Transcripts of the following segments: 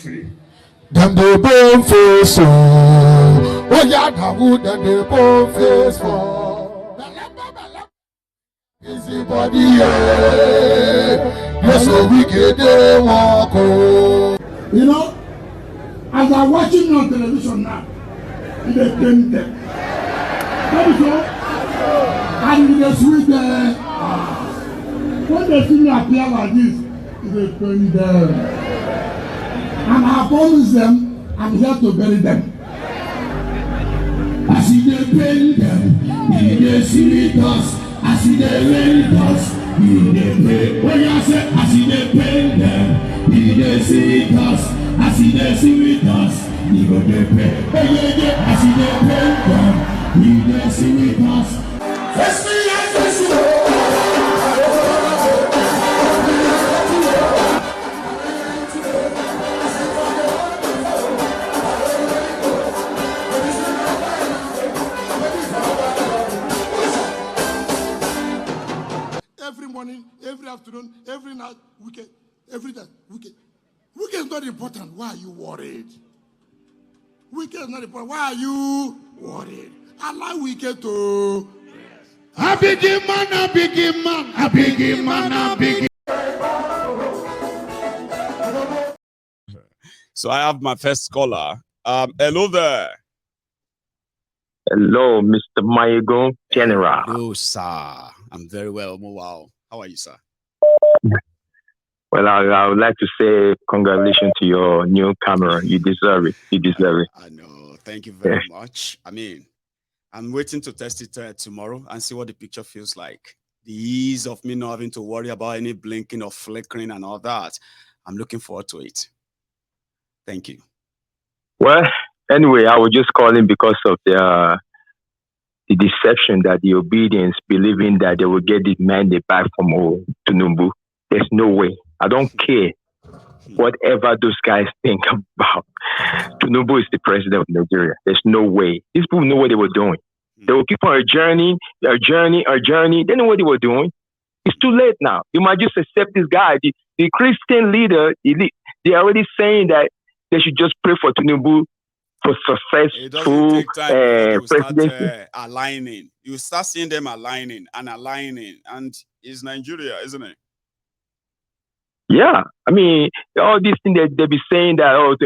Them the bone face oh yeah, the wood and the bone face for. Easy body, yeah. Yes, so we get they walk oh. You know, as I'm watching you on television now, they came there. That is all. And they sweet when they see me appear like this, they burn them. And I promise them, I'm here to bury them. I see they bury them, they see us. I see they bury us, they pay. When I say I see they bury them, they see us. I see they see us, they go they pay. I see they bury them, they see us. Face me and face you. Every morning, every afternoon, every night, weekend, every day, weekend. Weekend is not important. Why are you worried? Weekend is not important. Why are you worried? I like weekend too. A big man, a big man, a big man, a big. So I have my first caller. Hello there. Hello, Mr. Mayegun General. Hello, sir. I'm very well. Wow. How are you, sir? Well, I would like to say congratulations to your new camera. You deserve it. You deserve it. I know. Thank you very much. I mean, I'm waiting to test it tomorrow and see what the picture feels like. The ease of me not having to worry about any blinking or flickering and all that. I'm looking forward to it. Thank you. Well, anyway, I was just calling because of the deception, that the obedience, believing that they will get the mandate back from Tinubu. There's no way. I don't care whatever those guys think about. Tinubu is the president of Nigeria. There's no way. These people know what they were doing. They will keep on a journey. They know what they were doing. It's too late now. You might just accept this guy. The Christian leader, they're already saying that they should just pray for Tinubu for successful presidency. Aligning. You start seeing them aligning, and it's Nigeria, isn't it? Yeah, I mean, all these things that they be saying that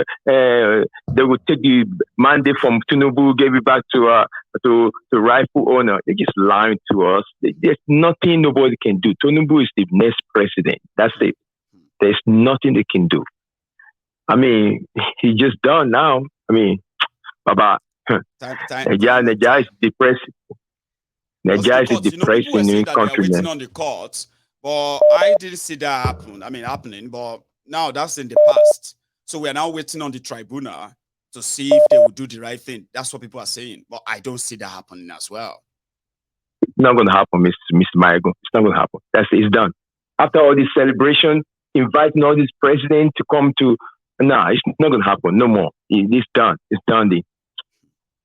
they will take the mandate from Tinubu, give it back to rightful owner. They're just lying to us. There's nothing nobody can do. Tinubu is the next president. That's it. There's nothing they can do. I mean, he's just done now. I mean, Baba, Nigeria is depressed. Nigeria is depressed in the country. Waiting on the courts, but I didn't see that happening. But now that's in the past. So we are now waiting on the tribunal to see if they will do the right thing. That's what people are saying. But I don't see that happening as well. It's not going to happen, Mr. Mayegun. It's not going to happen. It's done. After all this celebration, inviting all these presidents to come to. Nah, it's not going to happen. No more. It's done. It's done.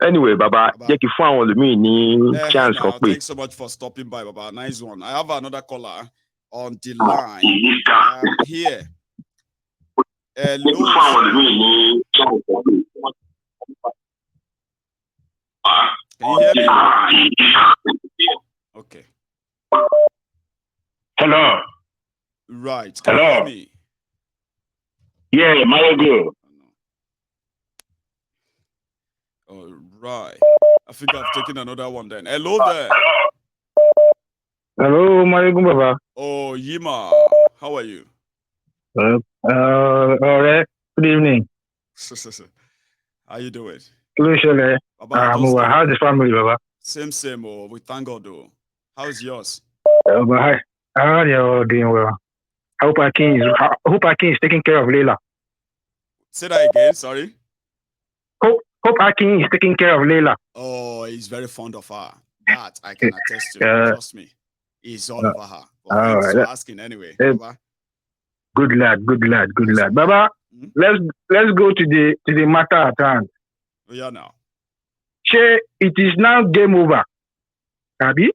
Anyway, Baba, thanks so much for stopping by, Baba. Nice one. I have another caller on the line here. Hello. Can you hear me? Okay. Hello. Right. Can you hear me? Yeah, Mayegun. All right. I think I've taken another one then. Hello there. Hello, Mayegun Baba. Oh, Yima. How are you? All right. Good evening. How you doing? How's the family, Baba? Same. Oh, we thank God, though. How's yours? Hi. How are you doing well? I hope Akin is taking care of Leila. Say that again, sorry. Hope Akin is taking care of Leila. Oh, he's very fond of her. That I can attest to. Trust me. He's all over her. Well, thanks for asking anyway. Baba. Good lad. Baba, let's go to the matter at hand. Yeah, now. It is now game over. Abi?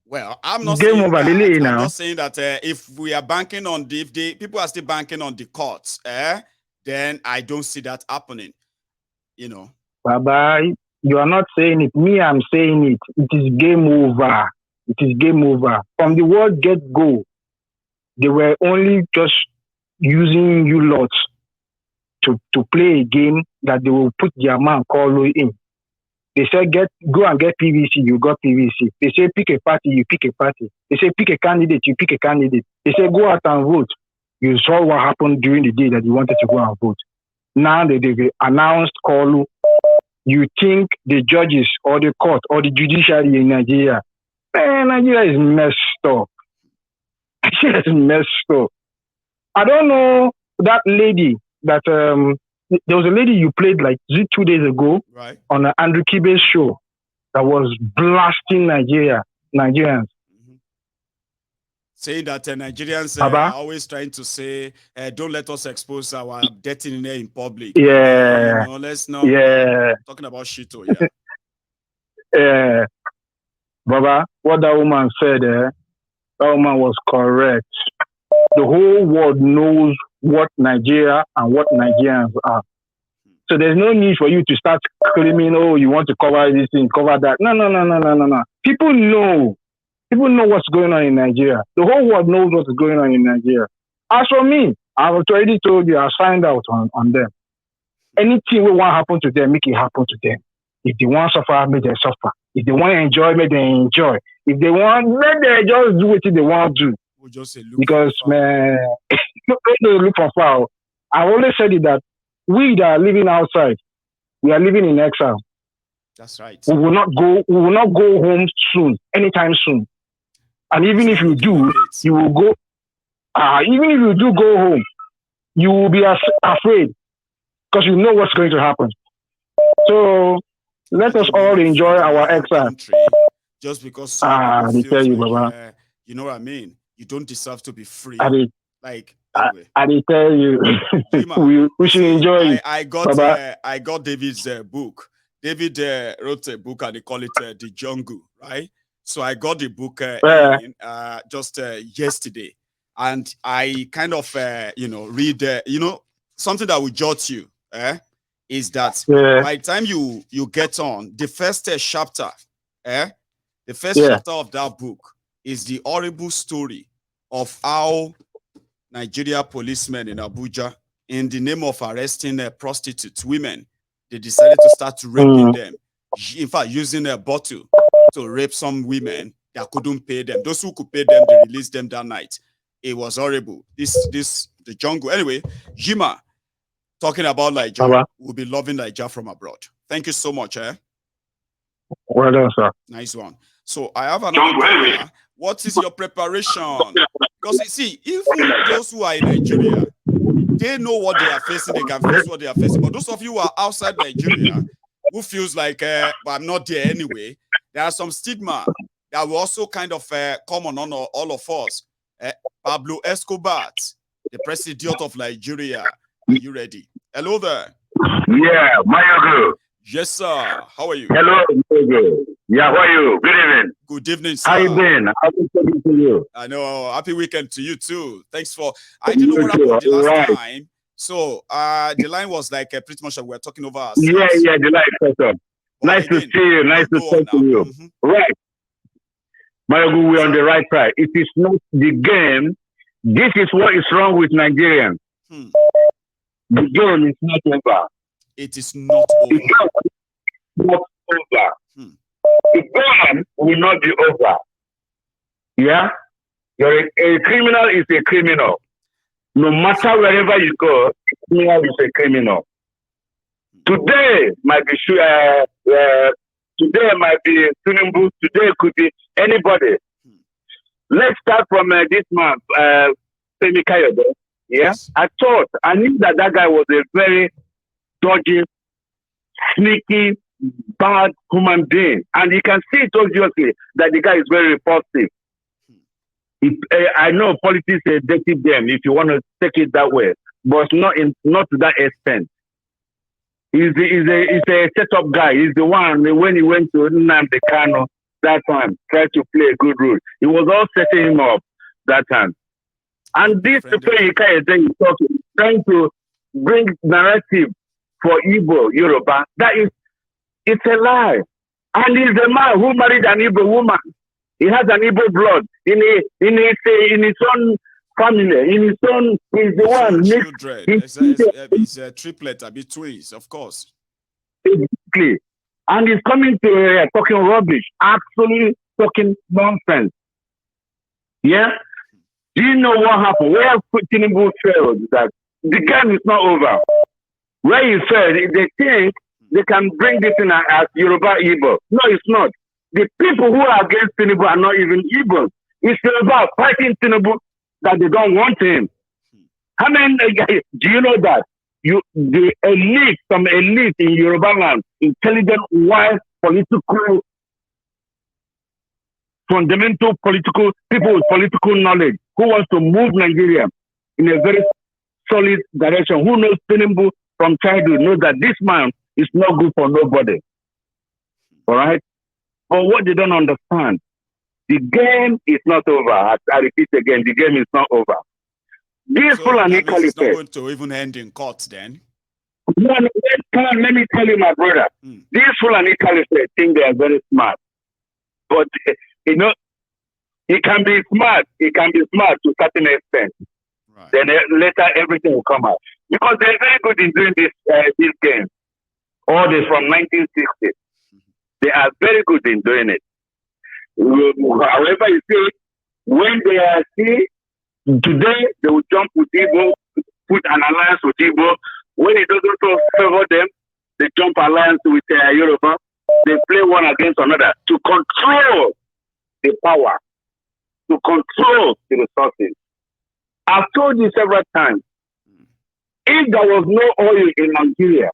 Well, I'm not saying that. I'm not saying that if we are banking on if the people are still banking on the courts, then I don't see that happening. Baba, you are not saying it. Me, I'm saying it. It is game over. It is game over. From the word get-go, they were only just using you lots to play a game that they will put their man Kolo in. They said, go and get PVC, you got PVC. They say, pick a party, you pick a party. They say, pick a candidate, you pick a candidate. They say, go out and vote. You saw what happened during the day that you wanted to go and vote. Now they've announced Kolo. You think the judges or the court or the judiciary in Nigeria, Nigeria is messed up. Nigeria is messed up. I don't know that lady that there was a lady you played like 2 days ago on Andrew Kibe's show that was blasting Nigerians. Mm-hmm. Saying that Nigerians are always trying to say, don't let us expose our dirty in public. Yeah. Let's not. Talking about Shito, yeah. Yeah. Baba, what that woman said, that woman was correct. The whole world knows what Nigeria and what Nigerians are. So there's no need for you to start claiming, oh, you want to cover this thing, cover that. No. People know what's going on in Nigeria. The whole world knows what's going on in Nigeria. As for me, I've already told you, I signed out on them. Anything we want happen to them, make it happen to them. If they want to suffer, make them suffer. If they want to enjoy, make them enjoy. If they want, let them just do what they want to do. We'll just say, because, man, don't look for far. I always said it that we that are living outside, we are living in exile. That's right. We will not go home soon, anytime soon. And even if you do, you will go. Even if you do go home, you will be afraid because you know what's going to happen. So let us all enjoy our exile. Just because they tell you, Baba. You know what I mean? You don't deserve to be free. Anyway. I tell you, we should enjoy it. I got David's book. David wrote a book and they call it The Jungle, right? So I got the book just yesterday, and I kind of read something that will jot you. Is that by the time you get on the first chapter, the first chapter of that book is the horrible story of how Nigeria policemen in Abuja, in the name of arresting prostitutes, women, they decided to start raping them. In fact, using a bottle to rape some women that couldn't pay them. Those who could pay them, they released them that night. It was horrible. The jungle. Anyway, Jima, talking about Nigeria, we'll be loving Nigeria from abroad. Thank you so much. Well done, sir. Nice one. So I have another question. What is your preparation? Because you see, even those who are in Nigeria, they know what they are facing. They can face what they are facing. But those of you who are outside Nigeria, who feels like, I'm not there anyway, there are some stigma that will also kind of come on all of us. Pablo Escobar, the president of Nigeria. Are you ready? Hello there. Yeah, Mayogo. Yes, sir. How are you? Hello, Mayogo. Yeah, how are you? Good evening. Good evening, sir. How you been? Happy talking to you. I know. Happy weekend to you too. Thanks for. I didn't know what happened the last time. So the line was like pretty much we were talking over ourselves. Yeah, the line cut up. Nice to see you. Nice to talk to you. Right. Mayogo, we're on the right side. It is not the game. This is what is wrong with Nigerians. The game is not over. It is not over. The game is not over. The game will not be over. Yeah? A criminal is a criminal. No matter wherever you go, a criminal is a criminal. Today might be today might be Tinubu. Today could be anybody. Let's start from this man, Femi Kayode. Yeah, yes. I knew that guy was a very dodgy, sneaky, bad human being. And you can see it obviously that the guy is very repulsive. I know politics is a dirty game if you want to take it that way, but not to that extent. He's a set-up guy. He's the one, when he went to Nnamdi Kanu that time, tried to play a good role. He was all setting him up that time. And this people he is talking, trying to bring narrative for Igbo, Yoruba. It's a lie. And he's a man who married an Igbo woman. He has an Igbo blood in his own family, in his own. He's the one. Children. It's a triplet, a bit twins, of course. Exactly. And he's coming to talking rubbish, absolutely talking nonsense. Yeah. Do you know what happened? Where Tinubu failed? That the game is not over. Where he failed, they think they can bring this in as Yoruba Igbo. No, it's not. The people who are against Tinubu are not even Igbo. It's Yoruba fighting Tinubu that they don't want him. How many? Do you know that? The elite, some elite in Yoruba land, intelligent, wise, political, fundamental political people with political knowledge who wants to move Nigeria in a very solid direction, who knows Tinubu from childhood, knows that this man is not good for nobody. All right? But what they don't understand, the game is not over. I repeat again, the game is not over. This so that means it's not going to even end in court then? No, let me tell you, my brother. These Fulani Caliphate think they are very smart. But, you know, it can be smart. It can be smart to a certain extent. Right. Then later everything will come out. Because they're very good in doing this game. All this from 1960. They are very good in doing it. However, you see, when they are today, they will jump with Igbo, put an alliance with Igbo. When it doesn't favor them, they jump alliance with Yoruba. They play one against another to control the power, to control the resources. I've told you several times, if there was no oil in Nigeria,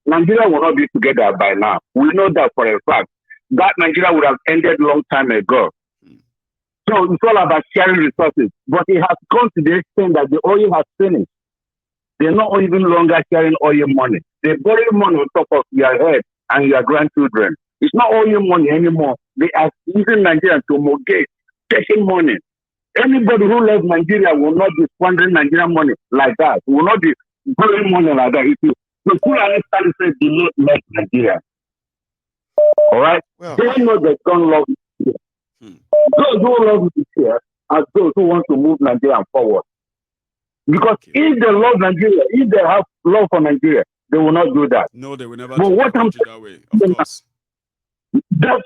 Nigeria will not be together by now. We know that for a fact. That Nigeria would have ended long time ago. So it's all about sharing resources. But it has come to the extent that the oil has finished. They're not even longer sharing oil money. They borrow money on top of your head and your grandchildren. It's not oil money anymore. They are using Nigeria to mortgage, taking money. Anybody who loves Nigeria will not be squandering Nigerian money like that. Will not be borrowing money like that. If you the full understanding says do not love Nigeria. All right? Well, they know they don't love Nigeria. Those who love Nigeria are those who want to move Nigeria forward. Because if they love Nigeria, if they have love for Nigeria, they will not do that. No, they will never do that way, of course. That's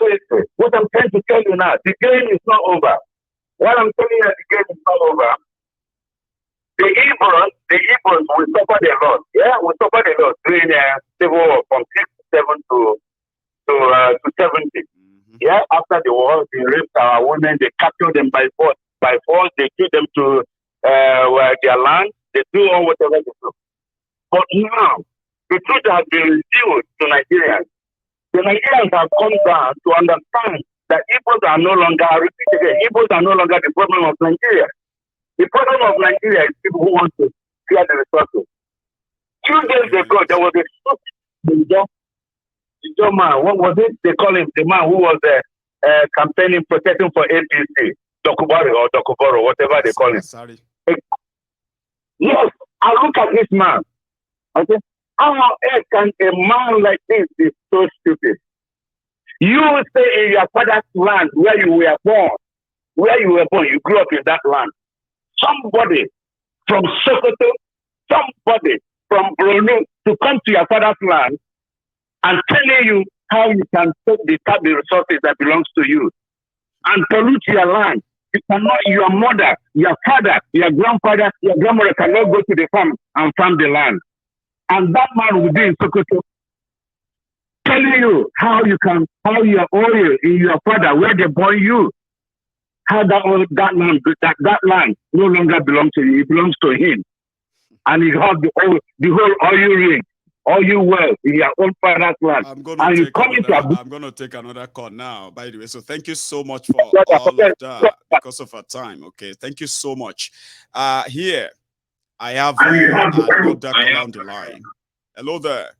what I'm trying to tell you now. The game is not over. What I'm telling you, the game is not over. The Igbos will suffer the loss. Yeah, will suffer the loss during civil war from 67 to 70. Yeah, after the war, they raped our women, they captured them by force. By force, they took them to their land. They do all whatever they do. But now, the truth has been revealed to Nigerians. The Nigerians have come down to understand that Igbos are no longer, I repeat again, Igbos are no longer the problem of Nigeria. The problem of Nigeria is people who want to share the resources. 2 days ago, there was a young man, what was it? They call him the man who was campaigning, protecting for APC, Dokubaro, whatever they call him. Sorry. Yes, I look at this man. I say, how on earth can a man like this be so stupid? You stay in your father's land where you were born. You grew up in that land. Somebody from Sokoto, somebody from Borno to come to your father's land and telling you how you can take the resources that belongs to you and pollute your land. You cannot, your mother, your father, your grandfather, your grandmother cannot go to the farm and farm the land. And that man will be in Sokoto telling you how your oil in your father, where they born you, how that land no longer belongs to you, it belongs to him. And you have the whole oil rig, oil well in your own father's land. I'm going to take another call now, by the way. So thank you so much for all of that because of our time. Okay, thank you so much. Here, I have another call on the line. Hello there.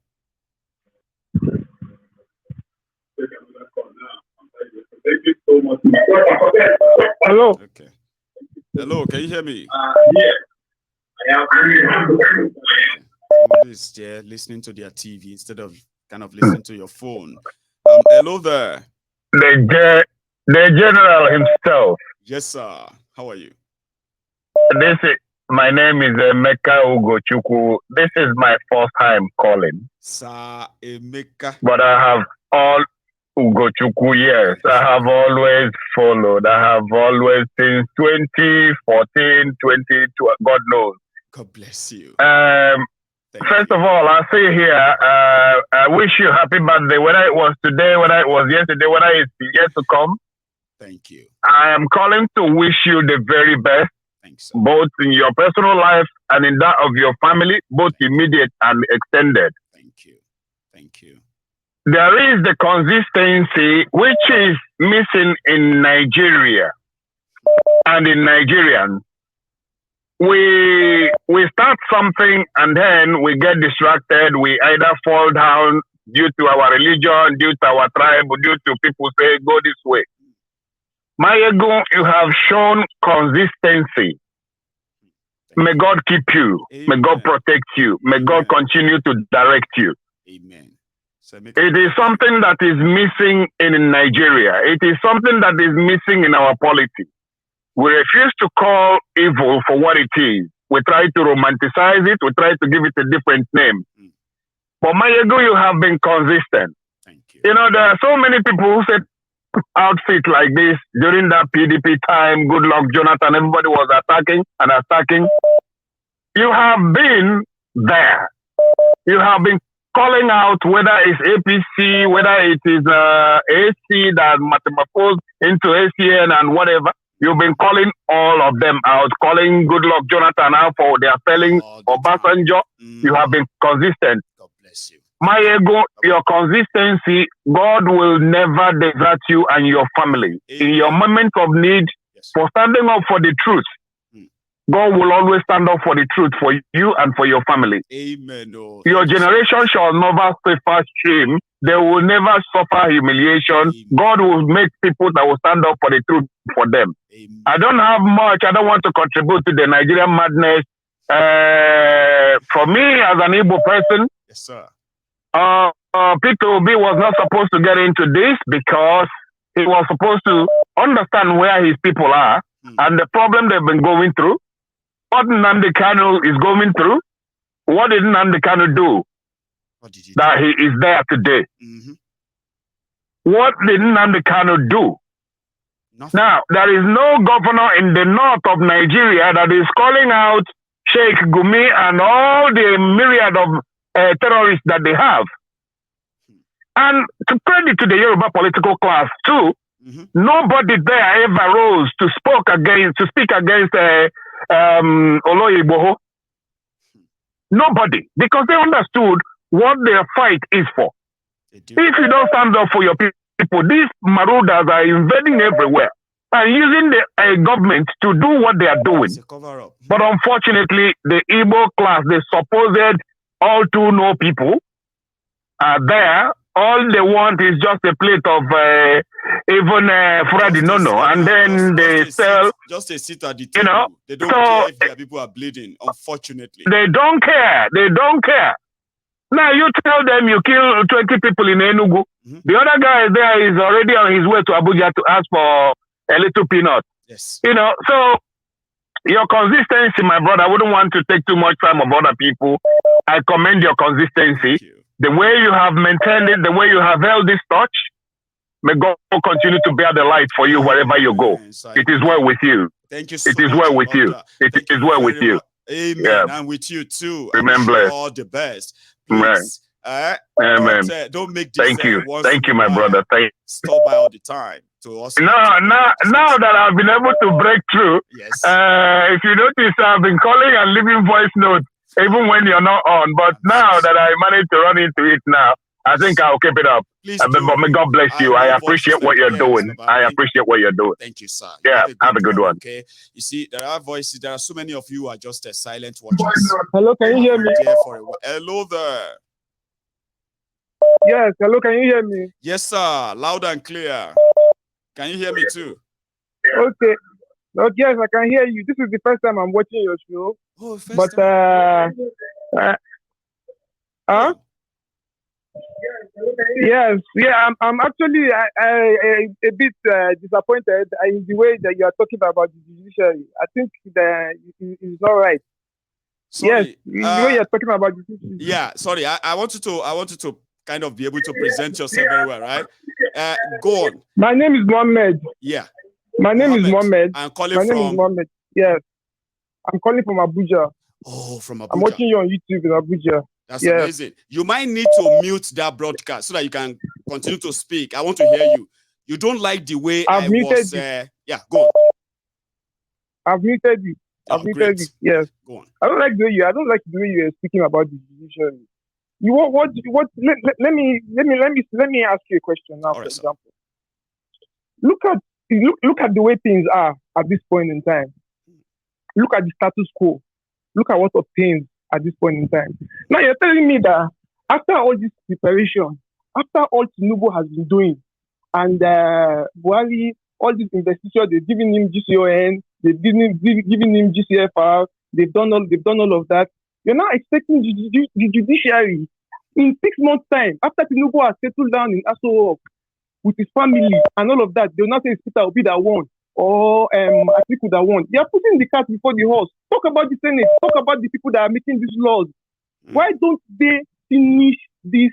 Thank you so much. Hello. Okay. Hello, can you hear me? This, yeah, listening to their TV instead of kind of listening to your phone. Hello there. The general himself. Yes, sir. How are you? My name is Emeka Ugochukwu. This is my first time calling. Sir Emeka. But I have all Ugochukwu, yes. I have always followed. I have always since 2014, 2012, God knows. God bless you. First of all, I say here, I wish you happy birthday, whether it was today, whether it was yesterday, whether it's yet to come. Thank you. I am calling to wish you the very best. Thanks, sir. Both in your personal life and in that of your family, both immediate and extended. Thank you. Thank you. There is the consistency which is missing in Nigeria and in Nigerians. We start something and then we get distracted. We either fall down due to our religion, due to our tribe, or due to people say, go this way. Mayego, you have shown consistency. May God keep you. Amen. May God protect you. May Amen. God continue to direct you. Amen. It is something that is missing in Nigeria. It is something that is missing in our polity. We refuse to call evil for what it is. We try to romanticize it. We try to give it a different name. But Mayego, you have been consistent. Thank you. You know, there are so many people who said outfit like this during that PDP time. Good luck, Jonathan. Everybody was attacking and attacking. You have been there. You have been calling out whether it's APC, whether it is AC that metamorphosed into ACN and whatever. You've been calling all of them out, calling Good Luck Jonathan out for their felling or Obasanjo. You have been consistent. God bless you. Mayego, your consistency, God will never desert you and your family. Amen. In your moment of need, for standing up for the truth, God will always stand up for the truth for you and for your family. Amen. Oh, your generation shall never suffer shame. They will never suffer humiliation. Amen. God will make people that will stand up for the truth for them. Amen. I don't have much. I don't want to contribute to the Nigerian madness. For me, as an Igbo person, yes, sir. Peter Obi was not supposed to get into this because he was supposed to understand where his people are and the problem they've been going through. What Nnamdi Kanu is going through, what did Nnamdi Kanu do that he is there today? What did Nnamdi Kanu do? Nothing. Now, there is no governor in the north of Nigeria that is calling out Sheikh Gumi and all the myriad of terrorists that they have. And to credit to the Yoruba political class too, nobody there ever rose to speak against Oloyiboho. Nobody, because they understood what their fight is for. If you don't stand up for your people, these marauders are invading everywhere and using the government to do what they are doing. But unfortunately, the Igbo class, the supposed all too know people, are there. All they want is just a plate of even Freddy Nono, and then they sell. Just a seat at the table. You know, they don't care if their people are bleeding. Unfortunately, they don't care. They don't care. Now you tell them you kill 20 people in Enugu. The other guy there is already on his way to Abuja to ask for a little peanut. Yes. You know, so your consistency, my brother, I wouldn't want to take too much time of other people. I commend your consistency. The way you have maintained it, the way you have held this touch, may God continue to bear the light for you wherever you go. It is well with you. Thank you so much. It is well with you. It is well with you. Amen. Yeah. And with you too. Remember, all the best. Please. Amen. Don't make this. Thank you. Thank you, my brother. Stop by all the time. To us. Now that I've been able to break through, yes. If you notice, I've been calling and leaving voice notes even when you're not on. But now that I managed to run into it now, I think I'll keep it up. Please but may God bless you. I appreciate what you're doing. I appreciate what you're doing. Thank you, sir. Yeah, have a good one. Okay. You see, there are voices. There are so many of you who are just silent watchers. Hello, can you hear me? Hello there. Yes, hello, can you hear me? Yes, sir. Loud and clear. Can you hear me too? Okay. Yes, I can hear you. This is the first time I'm watching your show. Oh, first time. Huh? Yes, yeah, I'm actually a bit disappointed in the way that you are talking about the judiciary. I think that it's not right. Sorry. Yes, the way you're talking about the judiciary. Yeah, sorry. I want you to kind of be able to present yourself very well, right? Go on. My name is Mohammed. Yeah. My name is Mohammed. I'm calling My name from is Mohammed. Yes. I'm calling from Abuja. Oh, from Abuja. I'm watching you on YouTube in Abuja. That's amazing. You might need to mute that broadcast so that you can continue to speak. I want to hear you. You don't like the way I've muted you. Yeah, go on. I've muted you. I've muted you. Yes. Go on. I don't like the way you're speaking about the judiciary. You what let me ask you a question now, for example. Look at the way things are at this point in time. Look at the status quo. Look at what obtains at this point in time. Now you're telling me that after all this preparation, after all Tinubu has been doing, and Buhari, all these investigations, they've given him GCON, they've given him GCFR, they've done all of that. You're now expecting the judiciary in 6 months' time, after Tinubu has settled down in Aso Rock with his family and all of that, they'll not say it's Peter Obi that won or Atiku that won. They are putting the cart before the horse. Talk about the Senate. Talk about the people that are making these laws. Why don't they finish this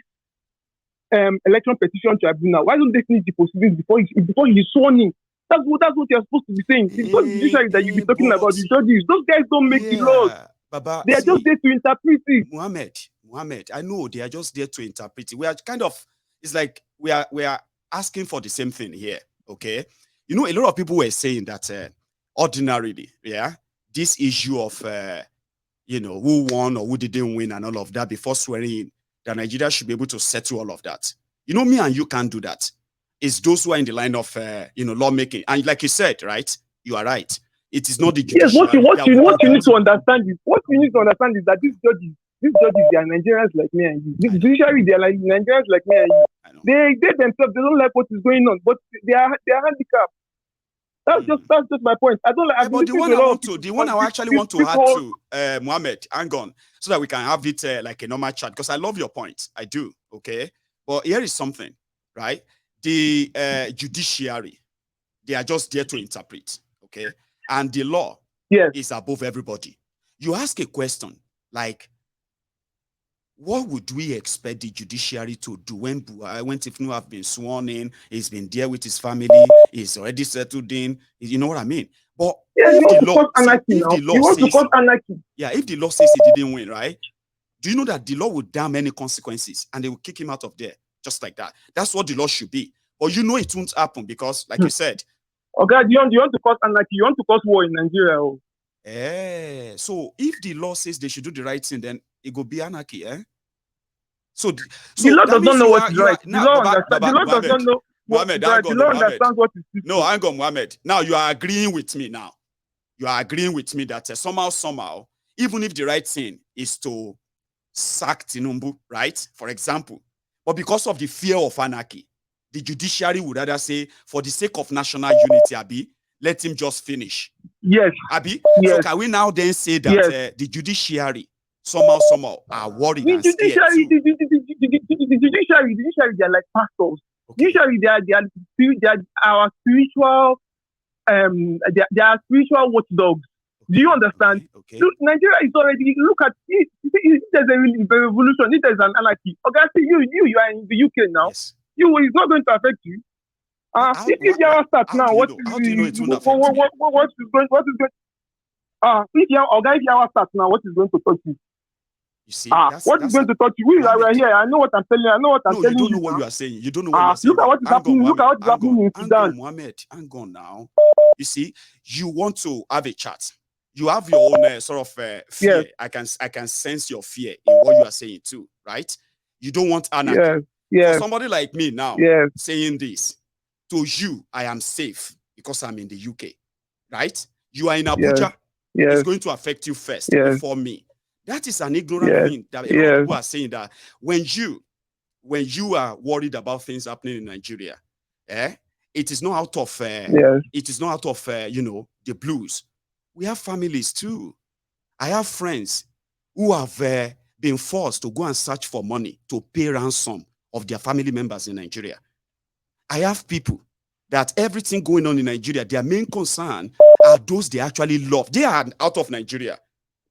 election petition tribunal? Why don't they finish the proceedings before he's sworn in? That's what you're supposed to be saying. It's not the judiciary that you'll be talking about. The judges, those guys don't make the laws. Baba, they are just there to interpret it. Muhammad, I know they are just there to interpret it. We are kind of, it's like we are asking for the same thing here. Okay, you know, a lot of people were saying that ordinarily, yeah, this issue of you know, who won or who didn't win and all of that before swearing in, that Nigeria should be able to settle all of that. You know, me and you can't do that. It's those who are in the line of you know, lawmaking. And like you said, right, you are right. It is not the judiciary. Yes, what you need to understand is that these judges, they are Nigerians like me and you. This judiciary, they are like Nigerians like me and you. They themselves, they don't like what is going on, but they are handicapped. That's just my point. I don't like. Yeah, but the one I actually want to add to Mohammed, hang on, so that we can have it like a normal chat, because I love your point. I do. Okay, but here is something, right? The judiciary, they are just there to interpret. Okay, and the law is above everybody. You ask a question like, what would we expect the judiciary to do when Tinubu have been sworn in, he's been there with his family, he's already settled in, you know what I mean? But if the law says he didn't win, right? Do you know that the law will damn any consequences and they will kick him out of there just like that? That's what the law should be. But you know it won't happen because, like you said. Okay, you want to cause anarchy, you want to cause war in Nigeria. So if the law says they should do the right thing, then it will be anarchy, eh? So the law does not know what is right. The law doesn't know what is right. The law understands what is right. No, hang on, Mohammed. Now you are agreeing with me now. You are agreeing with me that somehow, even if the right thing is to sack Tinubu, right? For example, but because of the fear of anarchy, the judiciary would rather say, for the sake of national unity, Abi, let him just finish. Yes. Abi? Yes. So can we now then say that the judiciary somehow are worried and scared too? The judiciary, they are like pastors. Okay. Usually they are our spiritual they are spiritual watchdogs. Okay. Do you understand? Okay. Look, Nigeria is already, look at it. If there's a revolution, if there's an anarchy, okay, see you are in the UK now. Yes. It's not going to affect you. If the hour starts now, what is going? If the hour starts now, what is going to touch you? You see, what is going to touch you? We are here. I know what I'm telling you. I know what I'm telling you. You don't know what you are saying. You don't know what you are saying. Look at what is happening. Look at what is happening in Sudan. Mohammed, hang on now. You see, you want to have a chat. You have your own sort of fear. Yes. I can sense your fear in what you are saying too, right? You don't want anarchy. Yes. Yes. For somebody like me now, saying this, to you, I am safe because I'm in the UK, right? You are in Abuja. Yes. It's going to affect you first before me. That is an ignorant thing that a lot of people are saying, that when you are worried about things happening in Nigeria, it is not out of you know, the blues. We have families too. I have friends who have been forced to go and search for money to pay ransom of their family members in Nigeria. I have people that everything going on in Nigeria, their main concern are those they actually love. They are out of Nigeria.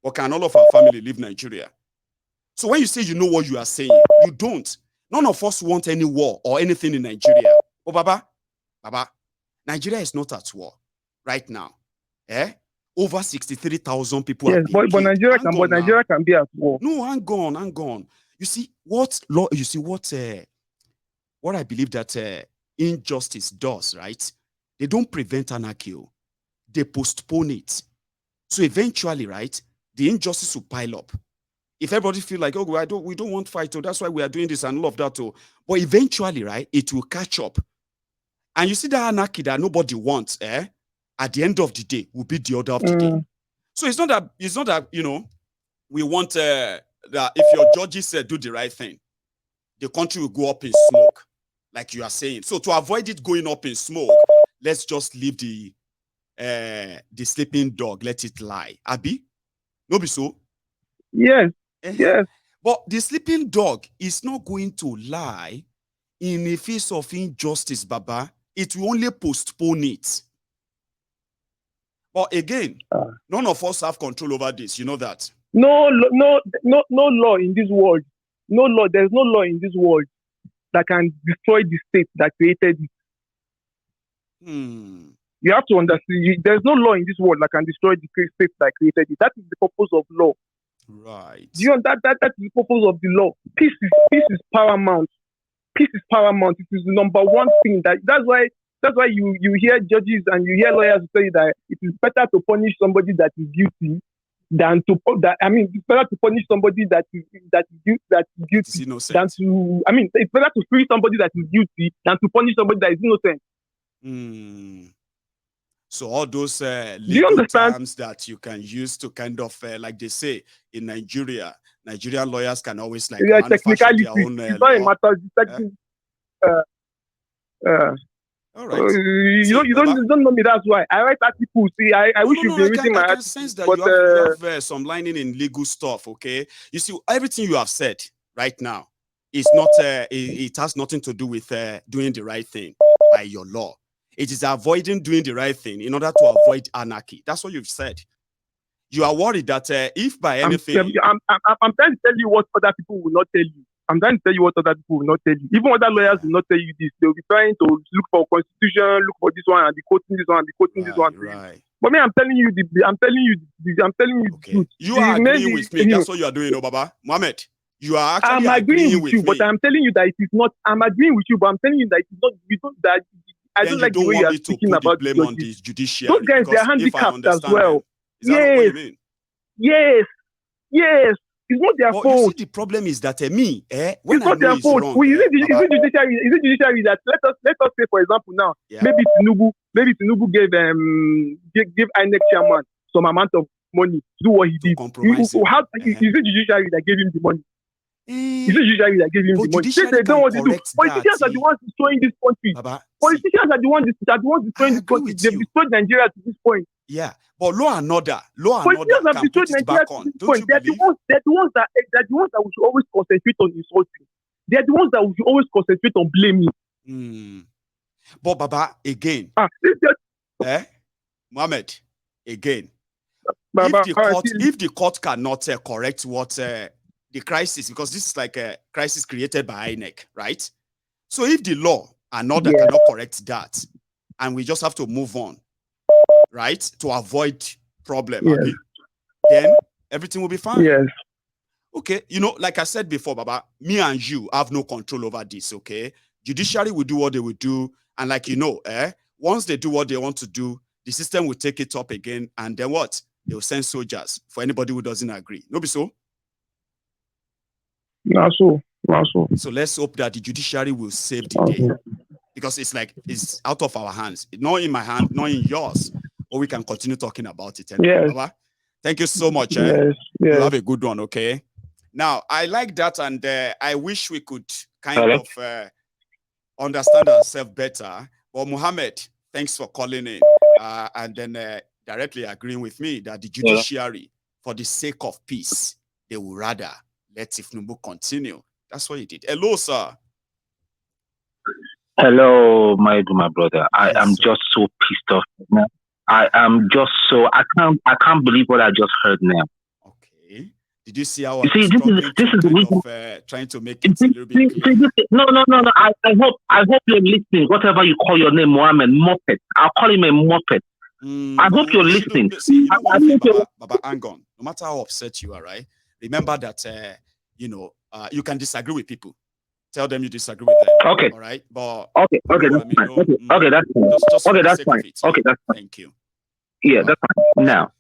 But can all of our family leave Nigeria? So when you say you know what you are saying, you don't. None of us want any war or anything in Nigeria. Oh, Baba, Nigeria is not at war right now. Over 63,000 people have been but Nigeria can be at war. No, hang on. You see what I believe that injustice does, right? They don't prevent anarchy. They postpone it. So eventually, right, the injustice will pile up. If everybody feel like, oh, we don't want fight, that's why we are doing this and all of that. But eventually, right, it will catch up. And you see that anarchy that nobody wants, at the end of the day, will be the order of the day. So it's not that, we want that if your judges do the right thing, the country will go up in smoke, like you are saying. So to avoid it going up in smoke, let's just leave the sleeping dog, let it lie. Abi? No be so? Yes. Yes. But the sleeping dog is not going to lie in the face of injustice, Baba. It will only postpone it. But again, none of us have control over this. You know that? No law in this world. No law. There's no law in this world that can destroy the state that created it. You have to understand. There's no law in this world that can destroy the state that created it. That is the purpose of law. Right. Do you understand? That is the purpose of the law. Peace is paramount. Peace is paramount. It is the number one thing. That's why you hear judges and you hear lawyers say that it is better to punish somebody that is guilty than to it's better to punish somebody that is guilty than to it's better to free somebody that is guilty than to punish somebody that is innocent. So all those legal terms that you can use to kind of like they say in Nigeria, Nigerian lawyers can always like manufacture their own it's not a matter of all right. You don't know me. That's why I write articles. See, I wish you'd be reading my articles. I can sense that you have some lining in legal stuff. Okay, you see, everything you have said right now is not. It has nothing to do with doing the right thing by your law. It is avoiding doing the right thing in order to avoid anarchy. That's what you've said. You are worried that if by anything, I'm trying to tell you what other people will not tell you. I'm trying to tell you what other people will not tell you. Even other lawyers will not tell you this. They'll be trying to look for constitution, look for this one, and be quoting this one, and be quoting this one. Right. But me, I'm telling you the truth. You are agreeing with me. That's what you are doing, Baba. Mohammed, you are actually agreeing with you, me. but I'm telling you that it is not. I'm agreeing with you, but I'm telling you that it is not. That I don't like the way you are speaking about blame on the judiciary. Those guys, they're handicapped as well. Is that not what you mean? Yes. It's not their fault. You see, the problem is that when it's not their fault. Wrong, is it judiciary that let us say, for example, now maybe Tinubu gave INEC chairman some amount of money to do what he did. Is it judiciary that gave him the money? Is it judiciary that gave him the money? They don't want to do. Politicians are the ones destroying this country. Politicians are the ones destroying this country. They've destroyed Nigeria to this point. Yeah, but law and order can put it back on. Don't you believe? They're the ones that we should always concentrate on insulting. They're the ones that we should always concentrate on blaming. But Baba, again, Mohammed, again, Baba, if the court cannot correct what the crisis, because this is like a crisis created by INEC, right? So if the law and order cannot correct that, and we just have to move on, right, to avoid problem, then everything will be fine. Yes. Okay, like I said before, Baba, me and you have no control over this, okay? Judiciary will do what they will do, and like once they do what they want to do, the system will take it up again, and then what? They will send soldiers for anybody who doesn't agree. No be so? Not so. So let's hope that the judiciary will save the day. Because it's out of our hands. Not in my hand, not in yours. Or we can continue talking about it. Yes. Baba. Thank you so much. Yes. You have a good one, okay? Now, I like that, and I wish we could kind of understand ourselves better. But Mohammed, thanks for calling in. And then directly agreeing with me that the judiciary, for the sake of peace, they will rather let Tinubu continue. That's what he did. Hello, sir. Hello, my brother. I am sir. just so pissed off now. I am just so I can't believe what I just heard now. Okay. Did you see how you see, this is the reason trying to make it a little bit clear? No. I hope you're listening. Whatever you call your name, Mohammed Muppet. I'll call him a Muppet. I hope you're listening. See, you know one thing, Baba, hang on. No matter how upset you are, right? Remember that you can disagree with people. Tell them you disagree with them. Okay. All right. But okay, that's fine. Okay, that's fine. Okay, that's fine. Okay, that's fine. Thank you. Yeah, that's fine. Now,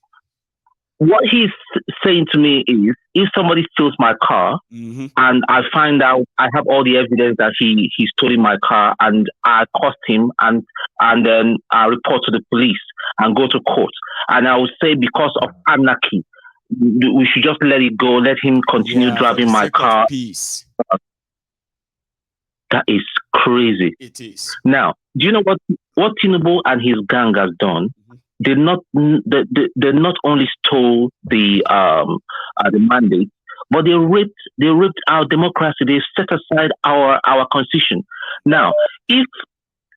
what he's saying to me is, if somebody steals my car and I find out, I have all the evidence that he's stolen my car, and I cost him, and then I report to the police and go to court, and I would say because of anarchy, we should just let it go, let him continue driving my car. Peace. That is crazy. It is. Now, do you know what Tinubu and his gang has done? They not only stole the mandate, but they raped our democracy. They set aside our constitution. Now, if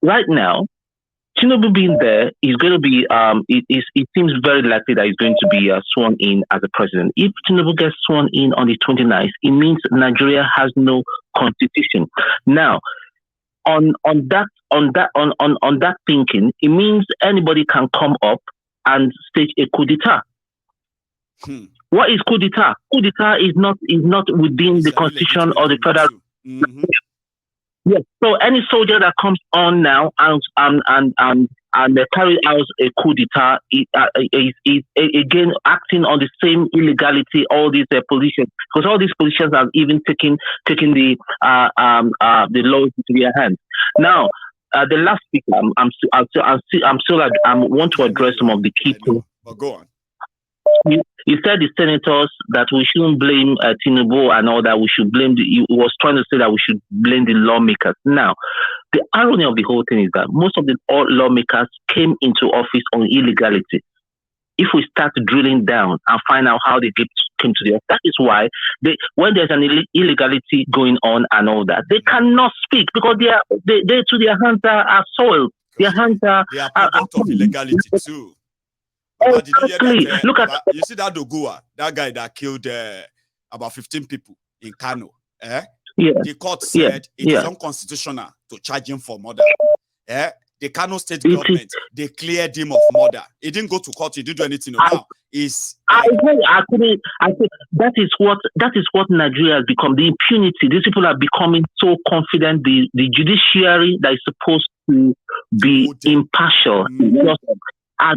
right now Tinubu being there is going to be it seems very likely that he's going to be sworn in as a president. If Tinubu gets sworn in on the 29th, it means Nigeria has no constitution. Now, on that thinking, it means anybody can come up and stage a coup d'etat. What is coup d'etat? Coup d'etat is not within the constitution or the federal. Yes. So any soldier that comes on now and carry out a coup d'etat is again acting on the same illegality. All these positions, because all these positions have even taken the laws into their hands. Now, the last speaker, I want to address some of the key points. But go on. He said the senators that we shouldn't blame Tinubu and all that. We should blame he was trying to say that we should blame the lawmakers. Now, the irony of the whole thing is that most of the lawmakers came into office on illegality. If we start drilling down and find out how they came to the office, that is why when there's an illegality going on and all that, they cannot speak because their hands are soiled. Their hands are product of illegality too. Exactly. You see that Dogua, that guy that killed about 15 people in Kano. Yeah. The court said it is unconstitutional to charge him for murder. The Kano state government, they cleared him of murder. He didn't go to court. He didn't do anything. Now that is what Nigeria has become. The impunity. These people are becoming so confident. The judiciary that is supposed to be impartial are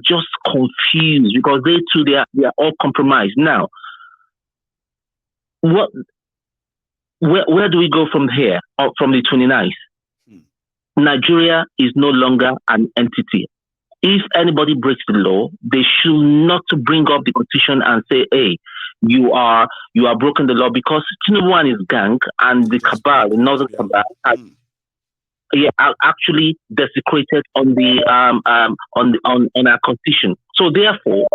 just confused because they are all compromised. Now, where do we go from here? From the 29th? Nigeria is no longer an entity. If anybody breaks the law, they should not bring up the constitution and say, "Hey, you are broken the law," because Tinubu and his gang and the cabal, the northern cabal, are actually desecrated on our constitution. So therefore,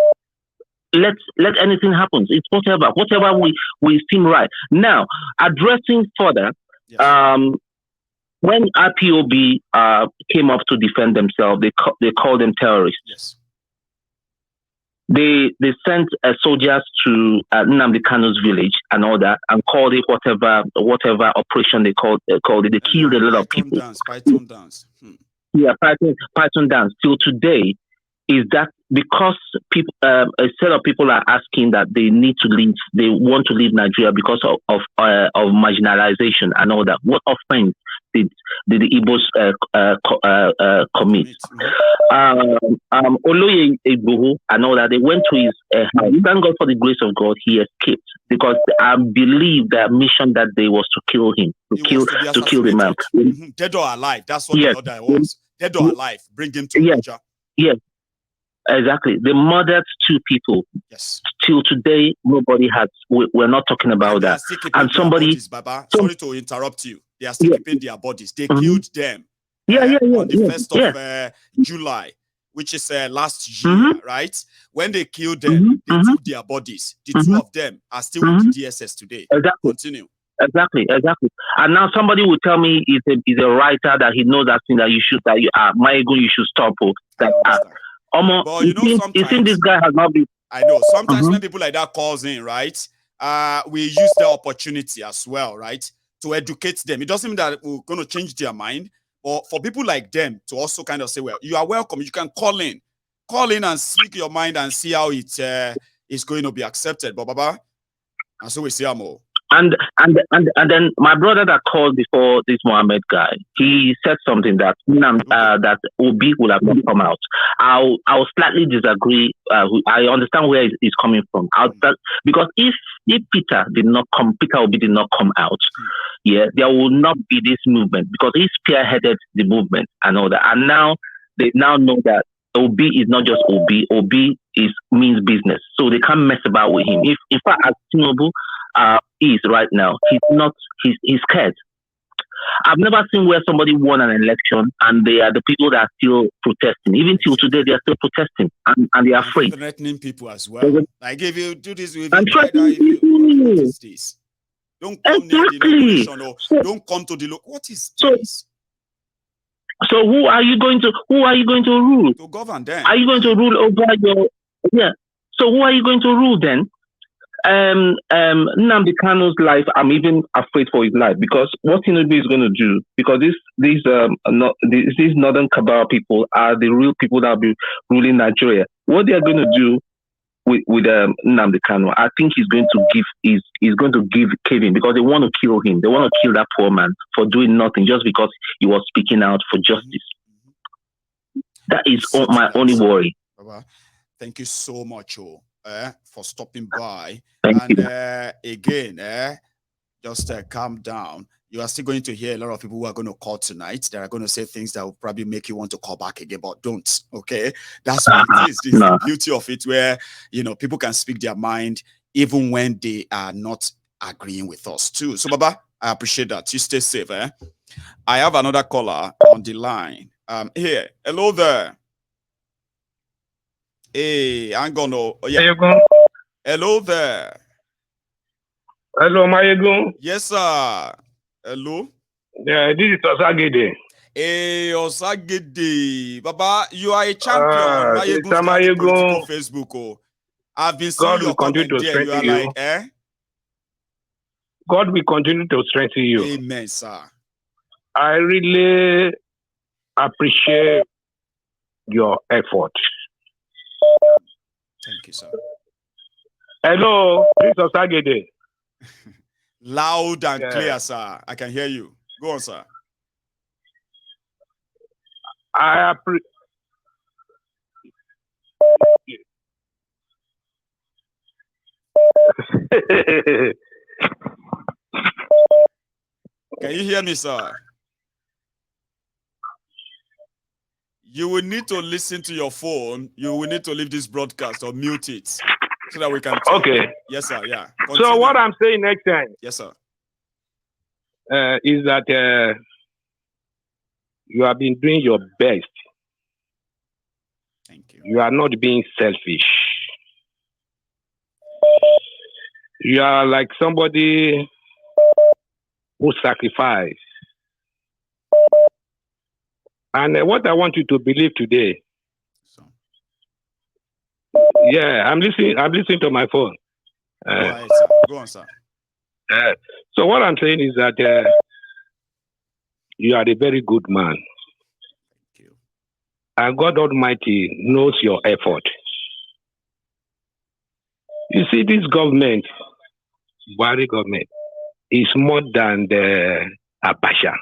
let anything happen. It's whatever we seem right. Now, addressing further, when IPOB came up to defend themselves, they called them terrorists. Yes. They sent soldiers to Nnamdi Kanu's village and all that, and called it whatever operation they called it. They killed a lot of people. Python dance. Yeah, Python dance. Till today, is that because people, a set of people are asking that they need to leave, they want to leave Nigeria because of marginalization and all that. What offense did the Igbos commit? Oloye Igboho and all that, they went to his house. Thank God for the grace of God, he escaped, because I believe their mission that day was to kill him, to kill the man. Dead or alive, that's what the order was. Dead or alive, bring him to Nigeria. Yes. Exactly. They murdered 2 people. Yes. Till today, nobody has. We're not talking about that. And somebody. Bodies, Baba. Sorry to interrupt you. They are still keeping their bodies. They killed them. On the 1st of July, which is last year, right? When they killed them, they took their bodies. The two of them are still with the DSS today. Exactly. Continue. Exactly. And now somebody will tell me he's a writer that he knows that thing that you should Mayegun, you should stop. But you know, sometimes this guy has not been. I know sometimes when people like that calls in, right? We use the opportunity as well, right, to educate them. It doesn't mean that we're going to change their mind, but for people like them to also kind of say, well, you are welcome. You can call in and speak your mind and see how it is going to be accepted. But Baba, and so we see more. And then my brother that called before this Mohammed guy, he said something that that Obi will have not come out. I'll slightly disagree. I understand where he's coming from. Because if Peter Obi did not come out, there will not be this movement because he spearheaded the movement and all that. And now they now know that Obi is not just Obi. Obi means business, so they can't mess about with him. If in fact, as Tinubu is right now, he's scared. I've never seen where somebody won an election and they are the people that are still protesting. Even till today, they are still protesting and they are afraid. Threatening people as well. Like if you do this with and threatening people. What is this? Don't come near the inauguration or don't come to the what is this? So who are you going to rule? To govern them. Are you going to rule over your So who are you going to rule then? Nnamdi Kanu's life, I'm even afraid for his life because what Tinubu is going to do, because these northern cabal people are the real people that will be ruling Nigeria. What they are going to do with Nnamdi Kanu, I think he's going to give Kevin because they want to kill him. They want to kill that poor man for doing nothing just because he was speaking out for justice. That is my only worry. Thank you so much, for stopping by. Thank you. Again, just calm down. You are still going to hear a lot of people who are going to call tonight. They are going to say things that will probably make you want to call back again, but don't. Okay, that's what it is. This is the beauty of it, where people can speak their mind even when they are not agreeing with us too. So, Baba, I appreciate that. You stay safe. I have another caller on the line. Here, hello there. Hey, I'm gonna. Hello there. Hello, Mayegun. Yes, sir. Hello. Yeah, this is Osagede. Hey, Osagede. Baba, you are a champion. Mayegun. Facebook. Oh. I've been seeing your content there. You are like, God will continue to strengthen you. Amen, sir. I really appreciate your effort. Thank you, sir. Hello, this is Osagede. Loud and clear, sir. I can hear you. Go on, sir. I appreciate. Can you hear me, sir? You will need to listen to your phone. You will need to leave this broadcast or mute it so that we can talk. Okay. Yes, sir. Yeah. Continue. So what I'm saying next time. Yes, sir. Is that you have been doing your best. Thank you. You are not being selfish. You are like somebody who sacrificed. And what I want you to believe today. Yeah, I'm listening to my phone. Go ahead, sir. Go on, sir. So what I'm saying is that you are a very good man. Thank you. And God Almighty knows your effort. You see, this government, Buhari government, is more than the Abacha.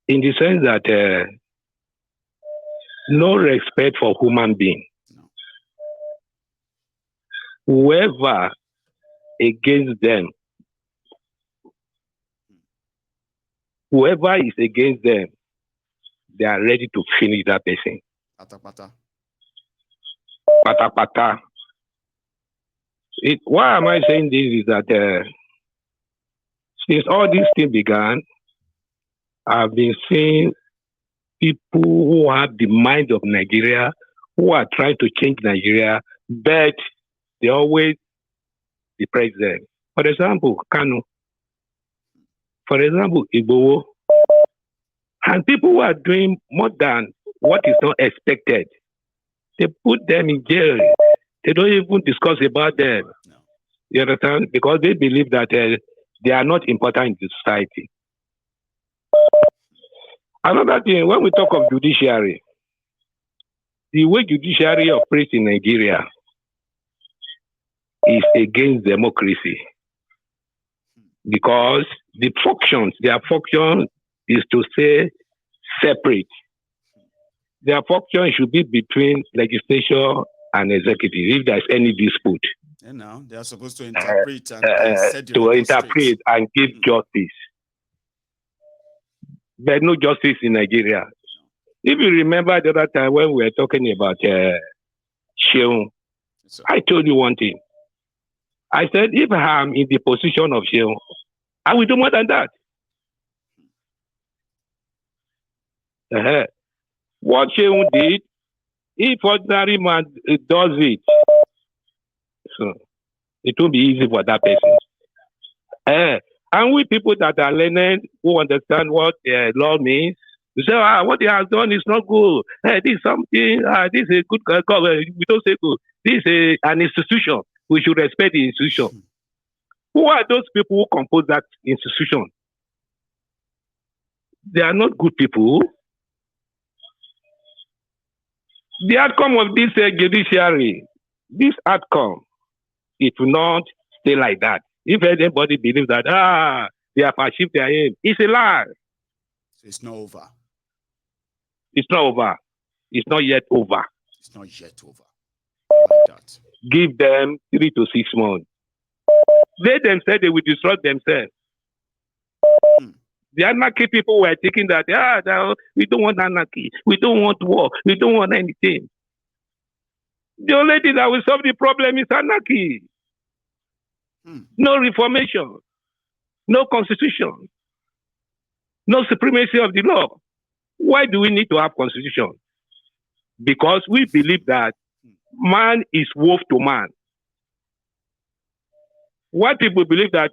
In the sense that no respect for human being. No. Whoever against them, whoever is against them, they are ready to finish that person. Pata pata. Pata pata. Why am I saying this is that since all these things began, I've been seeing people who have the mind of Nigeria, who are trying to change Nigeria, but they always the president. For example, Kanu. For example, Igboho. And people who are doing more than what is not expected. They put them in jail. They don't even discuss about them. No. You understand? Because they believe that they are not important in the society. Another thing, when we talk of judiciary, the way judiciary operates in Nigeria is against democracy. Because their function is to stay separate. Their function should be between legislature and executive if there's any dispute. And now they are supposed to interpret and set the to record interpret straight. And give justice. There's no justice in Nigeria. If you remember the other time when we were talking about Sheung, yes, I told you one thing. I said, if I'm in the position of Sheung, I will do more than that. What Sheung did, if ordinary man does it, so it will be easy for that person. And we people that are learned, who understand what law means, we say, what he has done is not good. This is something, this is a good government. We don't say good. This is an institution. We should respect the institution. Who are those people who compose that institution? They are not good people. The outcome of this judiciary, this outcome, it will not stay like that. If anybody believes that, they have achieved their aim, it's a lie. So it's not over. It's not over. It's not yet over. It's not yet over. Like that. Give them 3 to 6 months. They themselves, they will destroy themselves. The anarchy people were thinking that, we don't want anarchy. We don't want war. We don't want anything. The only thing that will solve the problem is anarchy. No reformation. No constitution. No supremacy of the law. Why do we need to have constitution? Because we believe that man is wolf to man. Why people believe that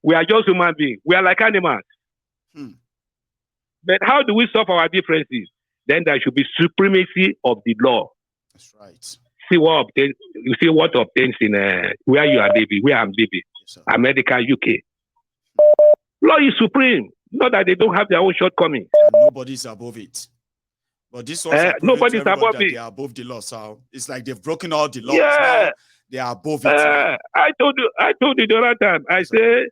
we are just human beings? We are like animals. But how do we solve our differences? Then there should be supremacy of the law. That's right. See what obtains in where you are living, where I'm living, yes, America, UK. Law is supreme. Not that they don't have their own shortcomings. And nobody's above it. But this also nobody's above it. They are above the law. So it's like they've broken all the laws. Yeah. Now they are above it. I told you the other time. I say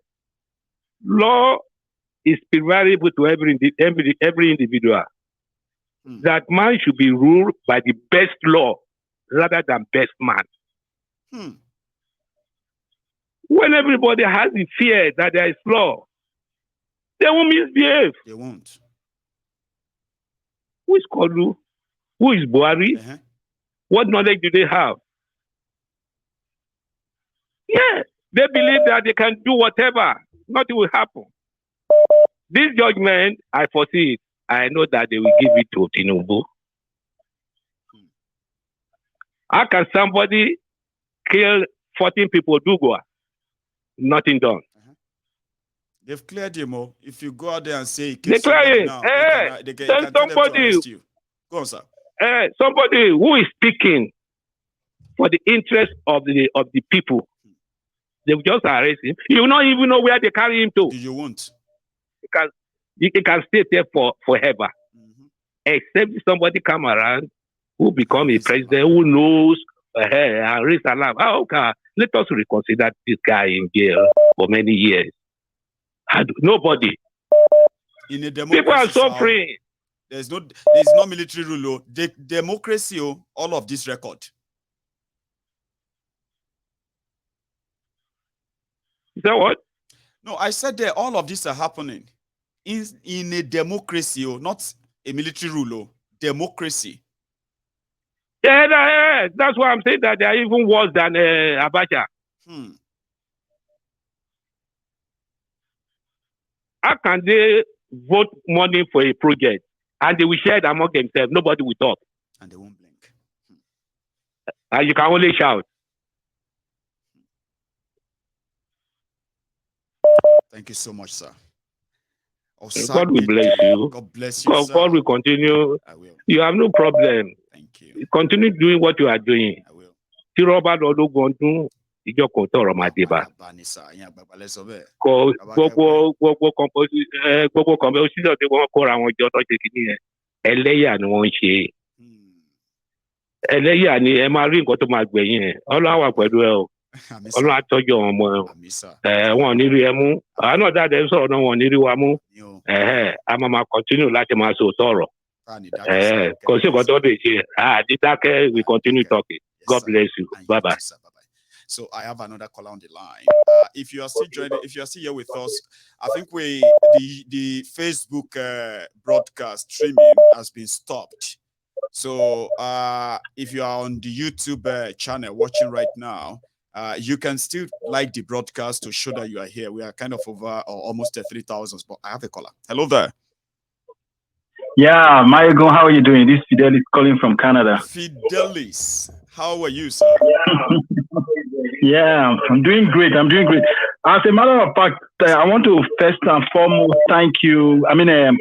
law is preferable to every individual. That man should be ruled by the best law rather than best man. When everybody has the fear that there is law, they won't misbehave. They won't. Who is Kolu? Who is Buhari? What knowledge do they have? Yeah, they believe that they can do whatever. Nothing will happen. This judgment, I foresee it. I know that they will give it to Tinubu. How can somebody kill 14 people, Dugwa? Nothing done. They've cleared him. If you go out there and say, they clear him. Now, they can somebody, you. Go on, sir. Somebody who is speaking for the interest of the people, they will just arrest him. You will not even know where they carry him to. You won't. He can stay there forever. Except somebody come around who become a president who knows and raise alarm. Okay, let us reconsider this guy in jail for many years. Nobody. In a democracy, people are suffering. There's no military rule. Democracy, all of this record. Is that what? No, I said that all of this are happening in a democracy, not a military rule. Democracy. Yeah, that's why I'm saying that they are even worse than Abacha. How can they vote money for a project and they will share it among themselves. Nobody will talk. And they won't blink. And you can only shout. Thank you so much, sir. God will bless you. God bless you, sir. God will continue. I will. You have no problem. Thank you. Continue doing what you are doing. I will. Tí rọ́bà lọ́dún gbọ̀ndún ìjọkọ̀ tọrọ máa dé bá. Gbogbo composition tí wọ́n kóra wọn jọ tó ṣe kìíní yẹn ẹlẹ́yà ni wọ́n ń ṣe. Ẹlẹ́yà ni ẹ máa rí nǹkan tó máa gbẹ̀yìn ẹ̀. Ọlọ́run wà pẹ̀lú ẹ o. Ọlọ́run á tọ́jú ọmọ ẹ. Wọn ò ní rí ẹ mú. Àwọn náà dáadé ń sọ̀rọ̀ náà wọn ò ní rí wa mú. A máa continue láti máa sọ sọ̀rọ̀. Kò sí nǹkan tó lè ṣe. Dídákẹ́ we continue talking. God bless you. Bye bye. So I have another caller on the line. If you are still joining, if you are still here with us, I think the Facebook broadcast streaming has been stopped. So if you are on the YouTube channel watching right now, you can still like the broadcast to show that you are here. We are kind of over almost 3,000, but I have a caller. Hello there. Yeah, Mayago, how are you doing? This is Fidelis calling from Canada. Fidelis, how are you, sir? Yeah, I'm doing great. As a matter of fact, I want to first and foremost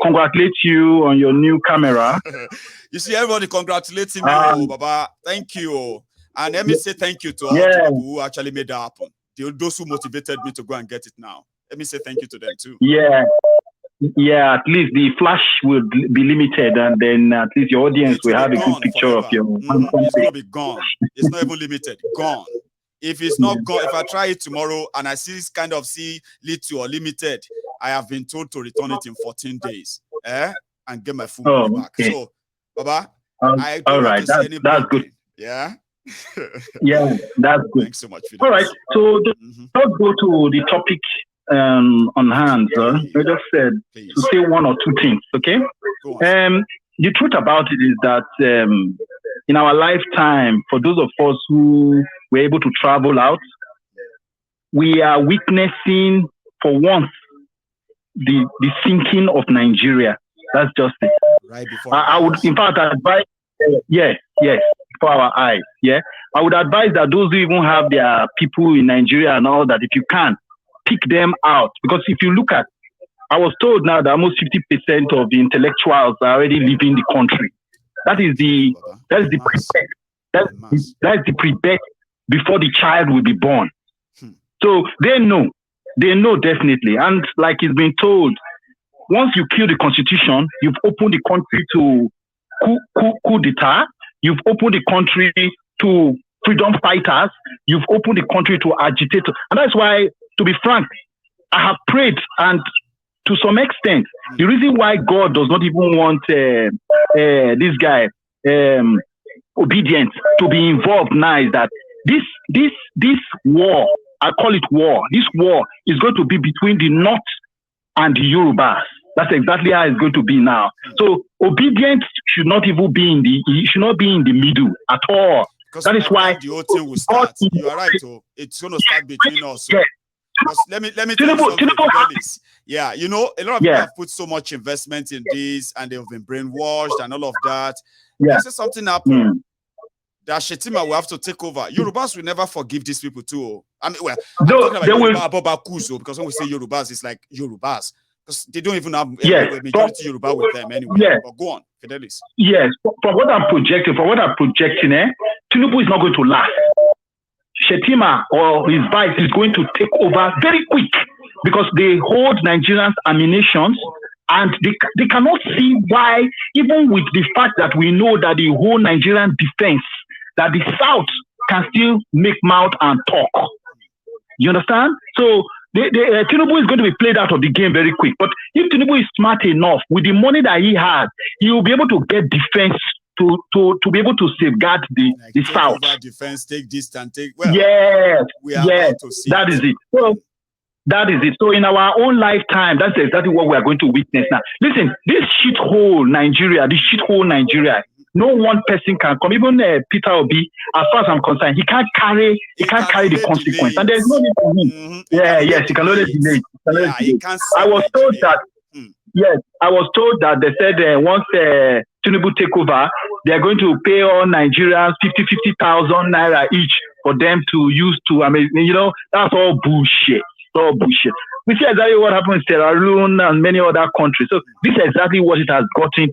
congratulate you on your new camera. You see, everybody congratulating me, Baba. Thank you. And let me say thank you to all the people who actually made that happen. Those who motivated me to go and get it now. Let me say thank you to them too. Yeah, at least the flash will be limited, and then at least your audience will have a good picture of your. It's going to be gone. It's not even limited. Gone. If it's not gone, if I try it tomorrow and I see little or limited, I have been told to return it in 14 days, and get my full money back. Okay. So, Baba, I don't want to see any that's good. Yeah. Yeah, that's good. Thanks so much. All right, so let's go to the topic on hand. I just said to say one or two things, okay? The truth about it is that in our lifetime, for those of us who were able to travel out, we are witnessing, for once, the sinking of Nigeria. That's just it. Right before I would, in fact, advise, yes, for our eyes, yeah. I would advise that those who even have their people in Nigeria and all that, if you can, pick them out. Because if you look at, I was told now that almost 50% of the intellectuals are already leaving the country. That is the pretext. That's the pretext before the child will be born. So they know definitely. And like it's been told, once you kill the constitution, you've opened the country to coup d'etat. You've opened the country to freedom fighters. You've opened the country to agitators. And that's why, to be frank, I have prayed, and to some extent, the reason why God does not even want this guy, Obedient, to be involved now is that this war, I call it war, this war is going to be between the North and the Yorubas. That's exactly how it's going to be now. So Obedient should not even be in the middle at all. That is why the whole thing will start. You are right. So it's going to start between us. Yes. Let me tell you something. Yeah, a lot of people have put so much investment in this, and they've been brainwashed and all of that. Yeah. This is something happen. That Shetima will have to take over. Yorubas will never forgive these people too. I'm talking about Yoruba Kuzo, because when we say Yorubas, it's like Yorubas. Because they don't even have a majority Yoruba with them anyway. Yeah. But go on, Fidelis. Yes, for what I'm projecting, Tinubu is not going to last. Shetima or his vice is going to take over very quick, because they hold Nigerians' ammunitions, and they cannot see why, even with the fact that we know that the whole Nigerian defense, that the South can still make mouth and talk. You understand? So Tinubu is going to be played out of the game very quick. But if Tinubu is smart enough, with the money that he has, he will be able to get defense to be able to safeguard the South. Defense, take this and take. Yes, we are about to see that is it. So that is it. So in our own lifetime, that's exactly what we are going to witness now. Listen, this shithole Nigeria, no one person can come. Even Peter Obi, as far as I'm concerned, he can't carry the consequence, and there's no need for him. He can only delay. I was told that. Yes, I was told that they said once Tinubu take over, they are going to pay all Nigerians 50,000 naira each for them to use to. I mean, that's all bullshit. All bullshit. We see exactly what happened in Sierra Leone and many other countries. So this is exactly what it has gotten to.